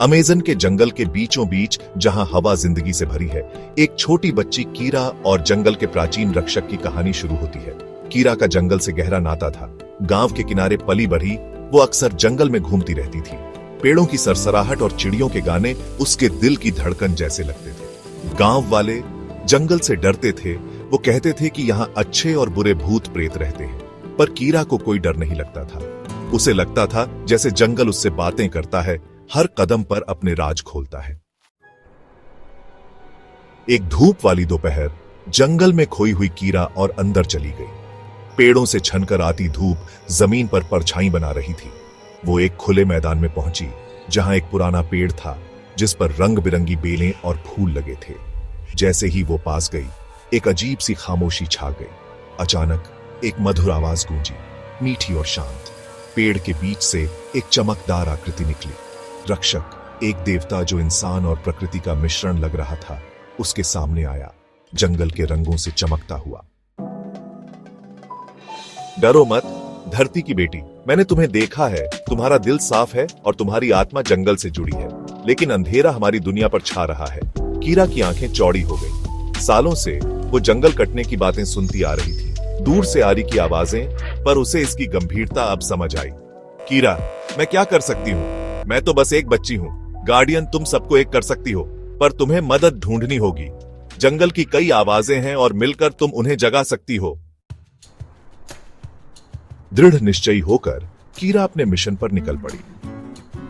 Amazon के जंगल के बीचों बीच, जहां हवा जिंदगी से भरी है, एक छोटी बच्ची कीरा और जंगल के प्राचीन रक्षक की कहानी शुरू होती है। कीरा का जंगल से गहरा नाता था। गांव के किनारे पली बढ़ी वो अक्सर जंगल में घूमती रहती थी। पेड़ों की सरसराहट और चिड़ियों के गाने उसके दिल की धड़कन जैसे लगते थे। गांव वाले जंगल से डरते थे। वो कहते थे कि यहाँ अच्छे और बुरे भूत प्रेत रहते हैं, पर कीरा को कोई डर नहीं लगता था। उसे लगता था जैसे जंगल उससे बातें करता है, हर कदम पर अपने राज खोलता है। एक धूप वाली दोपहर जंगल में खोई हुई कीरा और अंदर चली गई। पेड़ों से छनकर आती धूप जमीन पर परछाई बना रही थी। वो एक खुले मैदान में पहुंची, जहां एक पुराना पेड़ था जिस पर रंग बिरंगी बेलें और फूल लगे थे। जैसे ही वो पास गई, एक अजीब सी खामोशी छा गई। अचानक एक मधुर आवाज गूंजी, मीठी और शांत। पेड़ के बीच से एक चमकदार आकृति निकली। रक्षक, एक देवता जो इंसान और प्रकृति का मिश्रण लग रहा था, उसके सामने आया, जंगल के रंगों से चमकता हुआ। डरो मत, धरती की बेटी, मैंने तुम्हें देखा है। तुम्हारा दिल साफ है और तुम्हारी आत्मा जंगल से जुड़ी है, लेकिन अंधेरा हमारी दुनिया पर छा रहा है। कीरा की आंखें चौड़ी हो गई। सालों से वो जंगल कटने की बातें सुनती आ रही थी, दूर से आ रही की आवाजें, पर उसे इसकी गंभीरता अब समझ आई। कीरा, मैं क्या कर सकती हूँ? मैं तो बस एक बच्ची हूँ। गार्डियन, तुम सबको एक कर सकती हो, पर तुम्हें मदद ढूंढनी होगी। जंगल की कई आवाजें हैं और मिलकर तुम उन्हें जगा सकती हो। दृढ़ निश्चयी होकर कीरा अपने मिशन पर निकल पड़ी।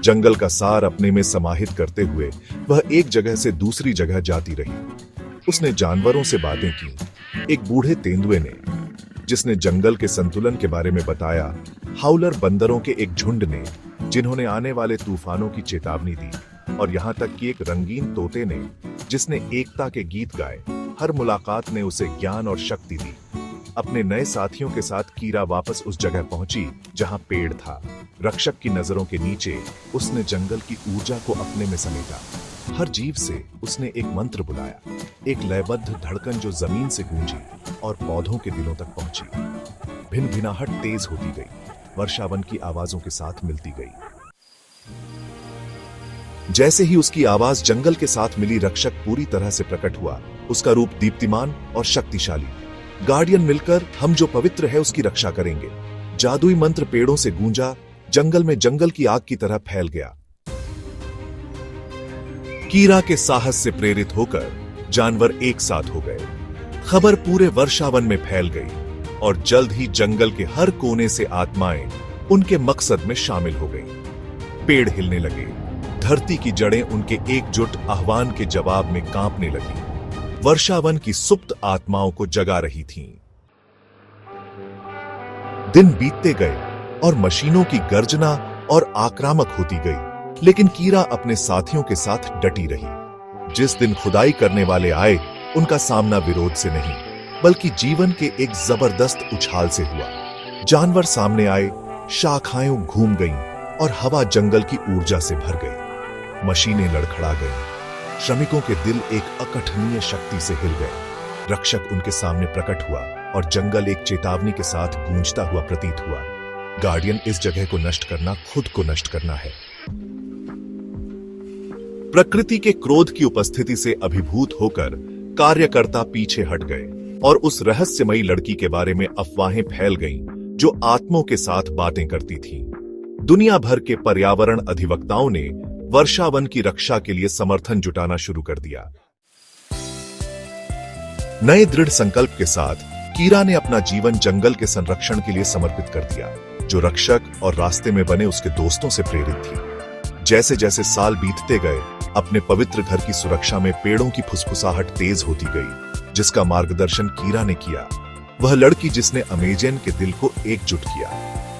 जंगल का सार अपने में समाहित करते हुए वह एक जगह से दूसरी जगह जाती रही। उसने जानवरों से बातें की। एक बूढ़े तेंदुए ने, जिसने जंगल के संतुलन के बारे में बताया। हाउलर बंदरों के एक झुंड ने, जिन्होंने आने वाले तूफानों की चेतावनी दी। और यहाँ तक कि एक रंगीन तोते ने, जिसने एकता के गीत गाए। हर मुलाकात ने उसे ज्ञान और शक्ति दी। अपने नए साथियों के साथ कीरा वापस उस जगह पहुंची जहां पेड़ था। रक्षक की नजरों के नीचे उसने जंगल की ऊर्जा को अपने में समेटा। हर जीव से उसने एक मंत्र बुलाया, एक लयबद्ध धड़कन जो जमीन से गूंजी और पौधों के दिलों तक पहुंची। भिनभिनाहट तेज होती गई, वर्षावन की आवाजों के साथ मिलती गई। जैसे ही उसकी आवाज जंगल के साथ मिली, रक्षक पूरी तरह से प्रकट हुआ। उसका रूप दीप्तिमान और शक्तिशाली। गार्डियन, मिलकर हम जो पवित्र है उसकी रक्षा करेंगे। जादुई मंत्र पेड़ों से गूंजा, जंगल में जंगल की आग की तरह फैल गया। कीरा के साहस से प्रेरित होकर जानवर एक साथ हो गए। खबर पूरे वर्षावन में फैल गई और जल्द ही जंगल के हर कोने से आत्माएं उनके मकसद में शामिल हो गईं। पेड़ हिलने लगे, धरती की जड़ें उनके एकजुट आह्वान के जवाब में कांपने लगी। वर्षावन की सुप्त आत्माओं को जगा रही थीं। दिन बीतते गए और मशीनों की गर्जना और आक्रामक होती गई, लेकिन कीरा अपने साथियों के साथ डटी रही। जिस दिन खुदाई करने वाले आए, उनका सामना विरोध से नहीं, बल्कि जीवन के एक जबरदस्त उछाल से हुआ। जानवर सामने आए, शाखाएं घूम गईं और हवा जंगल की ऊर्जा से भर गई। मशीनें लड़खड़ा गईं। श्रमिकों के दिल एक अकथनीय शक्ति से हिल गए। रक्षक उनके सामने प्रकट हुआ और जंगल एक चेतावनी के साथ गूंजता हुआ प्रतीत हुआ। गार्डियन, इस जगह को नष्ट करना खुद को नष्ट करना है। प्रकृति के क्रोध की उपस्थिति से अभिभूत होकर कार्यकर्ता पीछे हट गए और उस रहस्यमयी लड़की के बारे में अफवाहें फैल गईं, जो आत्माओं के साथ बातें करती थी। दुनिया भर के पर्यावरण अधिवक्ताओं ने वर्षावन की रक्षा के लिए समर्थन जुटाना शुरू कर दिया। नए दृढ़ संकल्प के साथ कीरा ने अपना जीवन जंगल के संरक्षण के लिए समर्पित कर दिया, जो रक्षक और रास्ते में बने उसके दोस्तों से प्रेरित थी। जैसे जैसे साल बीतते गए, अपने पवित्र घर की सुरक्षा में पेड़ों की फुसफुसाहट तेज होती गई, जिसका मार्गदर्शन कीरा ने किया। वह लड़की जिसने अमेज़न के दिल को एकजुट किया,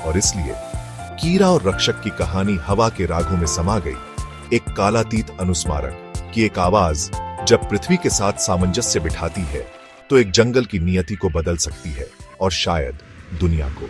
और इसलिए कीरा और रक्षक की कहानी हवा के रागों में समा गई। एक कालातीत अनुस्मारक की एक आवाज जब पृथ्वी के साथ सामंजस्य बिठाती है, तो एक जंगल की नियति को बदल सकती है, और शायद दुनिया को।